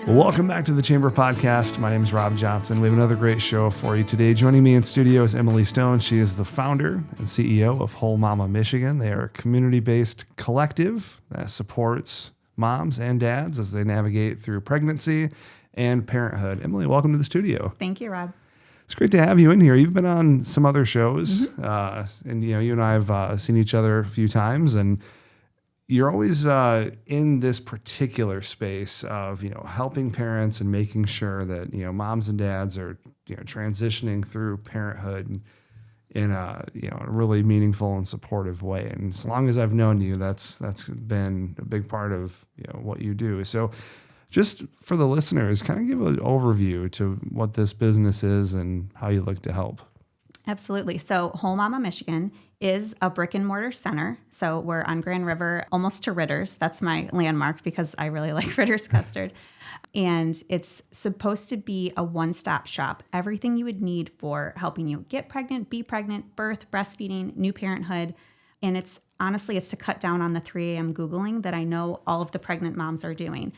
Well, welcome back to the Chamber Podcast. My name is Rob Johnson. We have another great show for you today. Joining me in studio is Emily Stone. She is the founder and CEO of Whole Mama Michigan. They are a community-based collective that supports moms and dads as they navigate through pregnancy and parenthood. Emily, welcome to the studio. Thank you, Rob. It's great to have you in here. You've been on some other shows, and you and I have seen each other a few times, and you're always in this particular space of helping parents and making sure that moms and dads are transitioning through parenthood in a really meaningful and supportive way. And as long as I've known you, that's been a big part of what you do. So, just for the listeners, kind of give an overview to what this business is and how you look to help. Absolutely. So Whole Mama Michigan is a brick and mortar center. So we're on Grand River, almost to Ritter's. That's my landmark because I really like Ritter's custard. And it's supposed to be a one-stop shop. Everything you would need for helping you get pregnant, be pregnant, birth, breastfeeding, new parenthood. And it's to cut down on the 3 a.m. Googling that I know all of the pregnant moms are doing.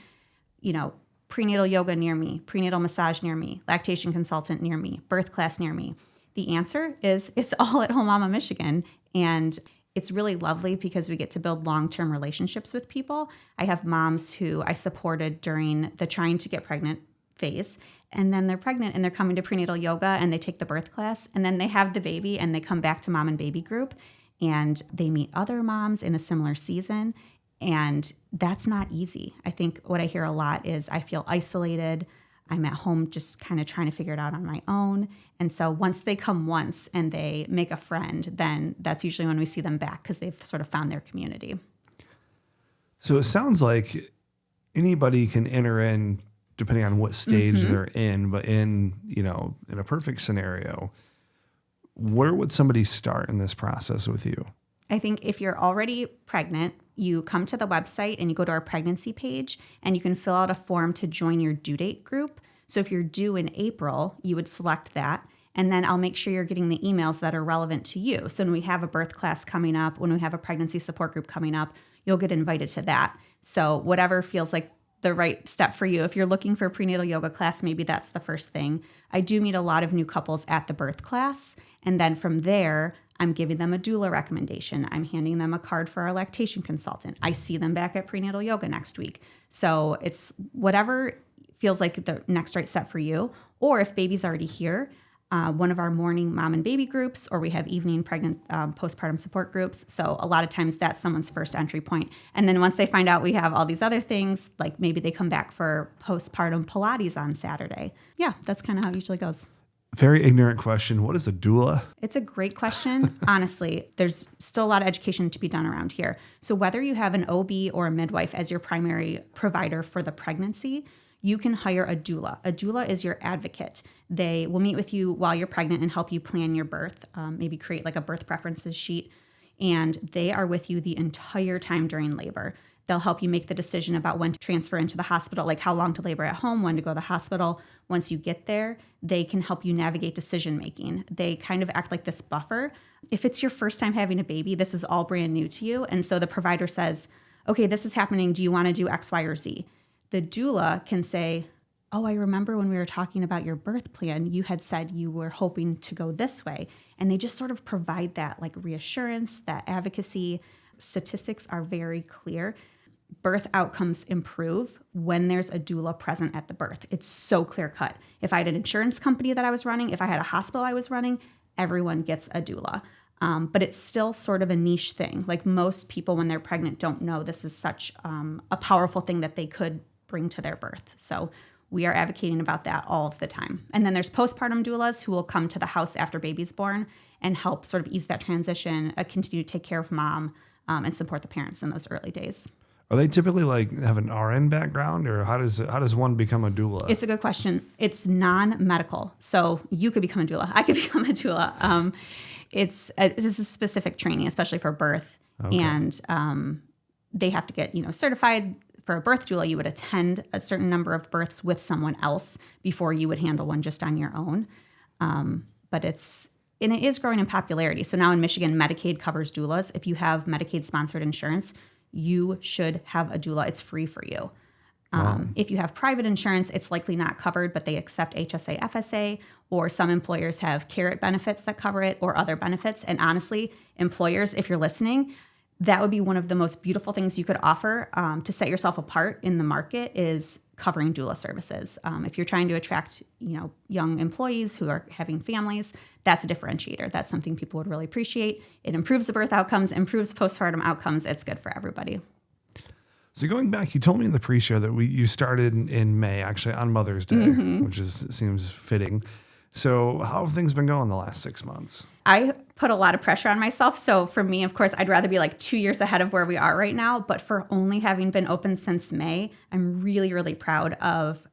Prenatal yoga near me, prenatal massage near me, lactation consultant near me, birth class near me. The answer is it's all at Whole Mama Michigan. And it's really lovely because we get to build long-term relationships with people. I have moms who I supported during the trying to get pregnant phase, and then they're pregnant and they're coming to prenatal yoga and they take the birth class, and then they have the baby and they come back to mom and baby group and they meet other moms in a similar season. And that's not easy. I think what I hear a lot is I feel isolated. I'm at home just kind of trying to figure it out on my own. And so once they come once and they make a friend, then that's usually when we see them back because they've sort of found their community. So it sounds like anybody can enter in depending on what stage they're in, but in a perfect scenario, where would somebody start in this process with you? I think if you're already pregnant, you come to the website and you go to our pregnancy page and you can fill out a form to join your due date group. So if you're due in April, you would select that. And then I'll make sure you're getting the emails that are relevant to you. So when we have a birth class coming up, when we have a pregnancy support group coming up, you'll get invited to that. So whatever feels like the right step for you. If you're looking for a prenatal yoga class, maybe that's the first thing. I do meet a lot of new couples at the birth class. And then from there, I'm giving them a doula recommendation. I'm handing them a card for our lactation consultant. I see them back at prenatal yoga next week. So it's whatever feels like the next right step for you. Or if baby's already here, one of our morning mom and baby groups, or we have evening pregnant postpartum support groups. So a lot of times that's someone's first entry point. And then once they find out we have all these other things, like maybe they come back for postpartum Pilates on Saturday. Yeah, that's kind of how it usually goes. Very ignorant question. What is a doula? It's a great question. Honestly, there's still a lot of education to be done around here. So whether you have an OB or a midwife as your primary provider for the pregnancy, you can hire a doula. A doula is your advocate. They will meet with you while you're pregnant and help you plan your birth, maybe create like a birth preferences sheet. And they are with you the entire time during labor. They'll help you make the decision about when to transfer into the hospital, like how long to labor at home, when to go to the hospital. Once you get there, they can help you navigate decision making. They kind of act like this buffer. If it's your first time having a baby, this is all brand new to you. And so the provider says, okay, this is happening. Do you want to do X, Y, or Z? The doula can say, oh, I remember when we were talking about your birth plan, you had said you were hoping to go this way. And they just sort of provide that like reassurance, that advocacy. Statistics are very clear. Birth outcomes improve when there's a doula present at the birth. It's so clear cut. If I had an insurance company that I was running, if I had a hospital I was running, everyone gets a doula. But it's still sort of a niche thing. Like most people when they're pregnant don't know this is such a powerful thing that they could bring to their birth. So we are advocating about that all of the time. And then there's postpartum doulas who will come to the house after baby's born and help sort of ease that transition, continue to take care of mom and support the parents in those early days. Are they typically like have an RN background, or how does one become a doula? It's a good question. It's non-medical. So you could become a doula. I could become a doula. This is a specific training, especially for birth. Okay. And they have to get, certified. For a birth doula, you would attend a certain number of births with someone else before you would handle one just on your own. But it is growing in popularity. So now in Michigan, Medicaid covers doulas. If you have Medicaid-sponsored insurance, you should have a doula. It's free for you. If you have private insurance, it's likely not covered, but they accept HSA, FSA, or some employers have carrot benefits that cover it or other benefits. And honestly, employers, if you're listening, that would be one of the most beautiful things you could offer to set yourself apart in the market is covering doula services. If you're trying to attract, young employees who are having families, that's a differentiator. That's something people would really appreciate. It improves the birth outcomes, improves postpartum outcomes. It's good for everybody. So going back, you told me in the pre-show that you started in May, actually on Mother's Day, which seems fitting. So how have things been going the last 6 months? I put a lot of pressure on myself. So for me, of course, I'd rather be like 2 years ahead of where we are right now. But for only having been open since May, I'm really, really proud of,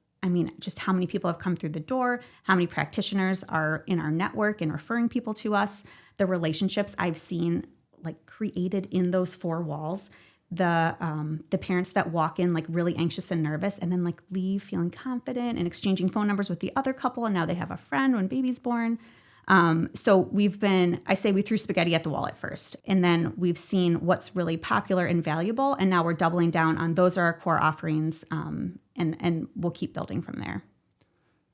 just how many people have come through the door, how many practitioners are in our network and referring people to us, the relationships I've seen like created in those four walls. The parents that walk in like really anxious and nervous and then like leave feeling confident and exchanging phone numbers with the other couple. And now they have a friend when baby's born. So we threw spaghetti at the wall at first, and then we've seen what's really popular and valuable. And now we're doubling down on those are our core offerings. And we'll keep building from there.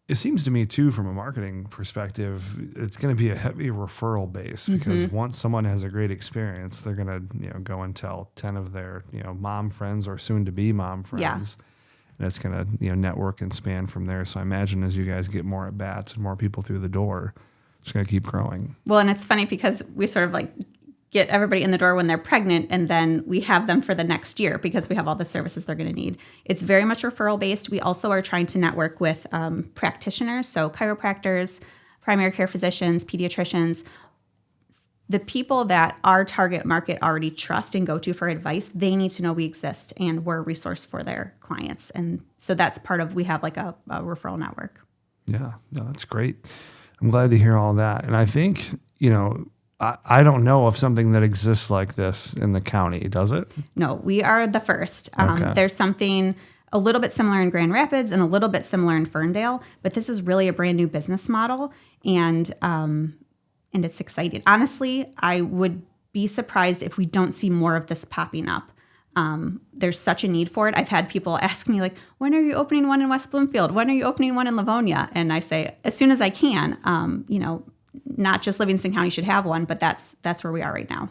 It seems to me too, from a marketing perspective, it's going to be a heavy referral base because once someone has a great experience, they're going to, go and tell 10 of their, mom friends or soon to be mom friends. Yeah. And it's going to, network and span from there. So I imagine as you guys get more at bats and more people through the door, it's going to keep growing. Well, and it's funny because we sort of like get everybody in the door when they're pregnant, and then we have them for the next year because we have all the services they're going to need. It's very much referral based. We also are trying to network with practitioners, so chiropractors, primary care physicians, pediatricians. The people that our target market already trust and go to for advice, they need to know we exist and we're a resource for their clients. And so that's part of, we have like a referral network. Yeah, no, that's great. I'm glad to hear all that. And I think, I don't know of something that exists like this in the county, does it? No, we are the first. Okay. There's something a little bit similar in Grand Rapids and a little bit similar in Ferndale, but this is really a brand new business model, and it's exciting. Honestly, I would be surprised if we don't see more of this popping up. There's such a need for it. I've had people ask me like, when are you opening one in West Bloomfield? When are you opening one in Livonia? And I say, as soon as I can. Not just Livingston County should have one, but that's where we are right now.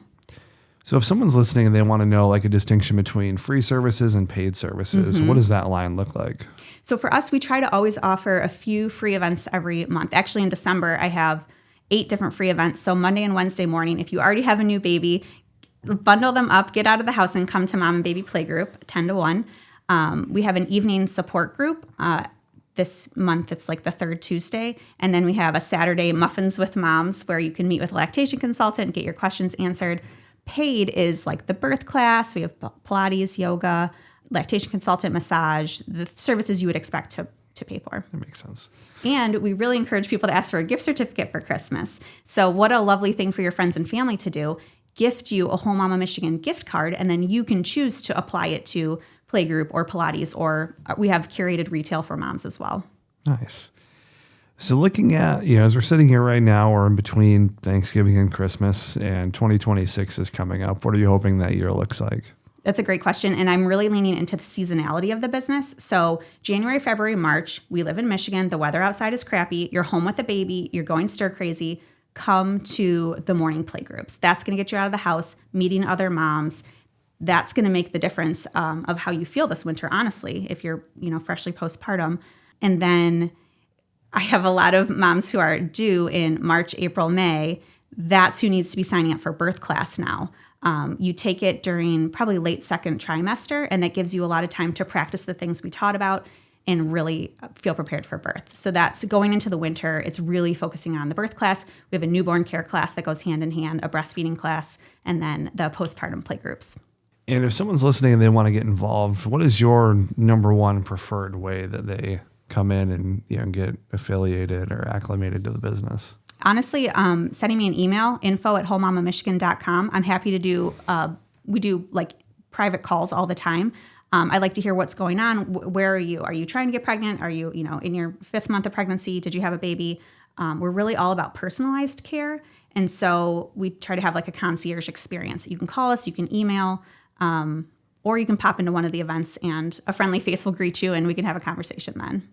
So if someone's listening and they want to know like a distinction between free services and paid services, what does that line look like? So for us, we try to always offer a few free events every month. Actually, in December, I have 8 different free events. So Monday and Wednesday morning, if you already have a new baby, bundle them up, get out of the house and come to Mom and Baby Playgroup, 10 to 1. We have an evening support group. This month, it's like the third Tuesday. And then we have a Saturday Muffins with Moms where you can meet with a lactation consultant and get your questions answered. Paid is like the birth class. We have Pilates, yoga, lactation consultant, massage, the services you would expect to pay for. That makes sense. And we really encourage people to ask for a gift certificate for Christmas. So what a lovely thing for your friends and family to do. Gift you a Whole Mama Michigan gift card, and then you can choose to apply it to Playgroup or Pilates, or we have curated retail for moms as well. Nice. So looking at, as we're sitting here right now, we're in between Thanksgiving and Christmas, and 2026 is coming up. What are you hoping that year looks like? That's a great question. And I'm really leaning into the seasonality of the business. So January, February, March, we live in Michigan. The weather outside is crappy. You're home with a baby. You're going stir crazy. Come to the morning playgroups. That's going to get you out of the house, meeting other moms. That's going to make the difference of how you feel this winter, honestly, if you're, freshly postpartum. And then I have a lot of moms who are due in March, April, May. That's who needs to be signing up for birth class now. You take it during probably late second trimester, and that gives you a lot of time to practice the things we taught about and really feel prepared for birth. So that's going into the winter. It's really focusing on the birth class. We have a newborn care class that goes hand in hand, a breastfeeding class, and then the postpartum playgroups. And if someone's listening and they want to get involved, what is your number one preferred way that they come in and get affiliated or acclimated to the business? Honestly, sending me an email, info@wholemamamichigan.com. I'm happy to do, we do like private calls all the time. I like to hear what's going on. Where are you? Are you trying to get pregnant? Are you, in your 5th month of pregnancy? Did you have a baby? We're really all about personalized care. And so we try to have like a concierge experience. You can call us, you can email. or you can pop into one of the events and a friendly face will greet you and we can have a conversation then.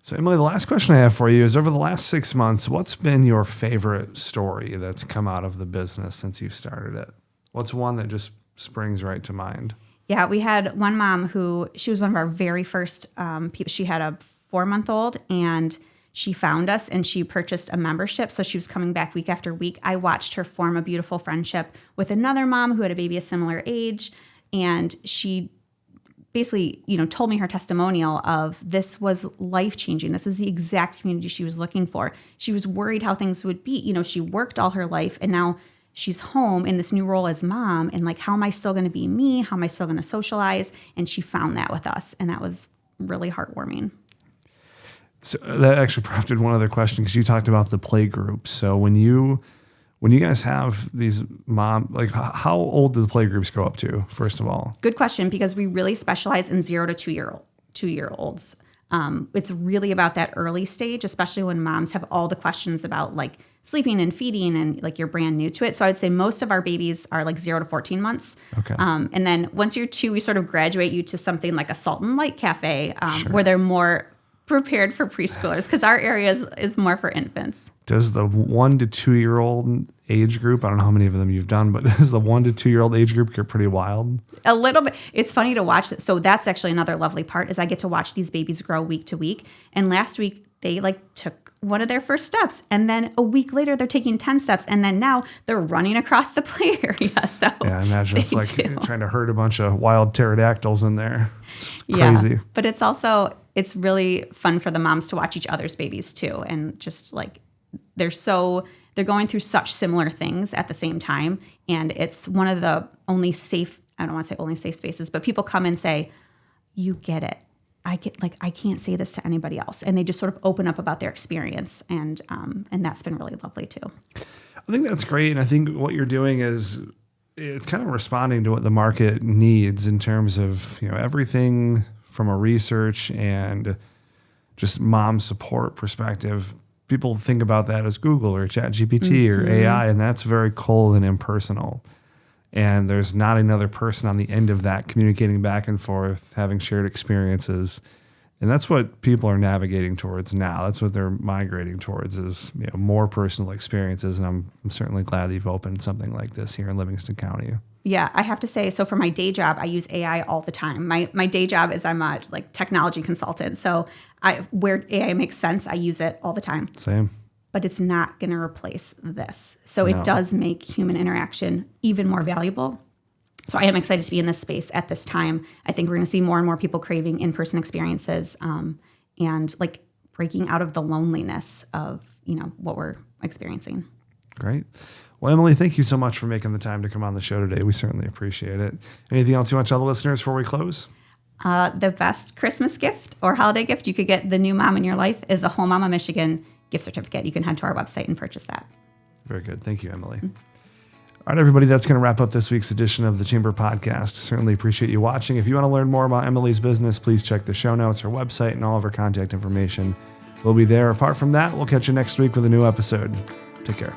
So Emily, the last question I have for you is, over the last 6 months, what's been your favorite story that's come out of the business since you've started it? What's one that just springs right to mind? Yeah, we had one mom who, she was one of our very first people. She had a 4-month-old and she found us and she purchased a membership. So she was coming back week after week. I watched her form a beautiful friendship with another mom who had a baby a similar age. And she basically, told me her testimonial of this was life-changing. This was the exact community she was looking for. She was worried how things would be. She worked all her life and now she's home in this new role as mom. And like, how am I still going to be me? How am I still going to socialize? And she found that with us. And that was really heartwarming. So that actually prompted one other question, because you talked about the play groups. So when you guys have these like how old do the play groups go up to, first of all? Good question, because we really specialize in 0 to 2-year-olds. It's really about that early stage, especially when moms have all the questions about like sleeping and feeding and like you're brand new to it. So I would say most of our babies are like 0 to 14 months. Okay. And then once you're 2, we sort of graduate you to something like a Salt and Light Cafe, Sure. where they're more prepared for preschoolers, because our area is more for infants. Does the 1 to 2-year-old age group, I don't know how many of them you've done, but does the 1 to 2-year-old age group get pretty wild? A little bit. It's funny to watch. So that's actually another lovely part, is I get to watch these babies grow week to week. And last week they like took one of their first steps, and then a week later they're taking 10 steps, and then now they're running across the play area. So yeah, I imagine it's like trying to herd a bunch of wild pterodactyls in there. It's crazy. Yeah, but it's really fun for the moms to watch each other's babies too, and just like they're going through such similar things at the same time, and it's one of the only safe, I don't want to say only safe spaces, but people come and say, you get it. I can't say this to anybody else. And they just sort of open up about their experience. And that's been really lovely too. I think that's great. And I think what you're doing is it's kind of responding to what the market needs in terms of, everything from a research and just mom support perspective. People think about that as Google or ChatGPT or AI, and that's very cold and impersonal. And there's not another person on the end of that communicating back and forth, having shared experiences. And that's what people are navigating towards now. That's what they're migrating towards, is more personal experiences. And I'm certainly glad that you've opened something like this here in Livingston County. Yeah, I have to say, so for my day job, I use AI all the time. My day job is I'm a technology consultant. So where AI makes sense, I use it all the time. Same. But it's not going to replace this. So it does make human interaction even more valuable. So I am excited to be in this space at this time. I think we're going to see more and more people craving in-person experiences, and like breaking out of the loneliness of, what we're experiencing. Great. Well, Emily, thank you so much for making the time to come on the show today. We certainly appreciate it. Anything else you want to tell the listeners before we close? The best Christmas gift or holiday gift you could get the new mom in your life is a Whole Mama Michigan gift certificate. You can head to our website and purchase that. Very good. Thank you, Emily. All right, everybody, that's going to wrap up this week's edition of the Chamber Podcast. Certainly appreciate you watching. If you want to learn more about Emily's business, please check the show notes, her website, and all of her contact information will be there. Apart from that, we'll catch you next week with a new episode. Take care.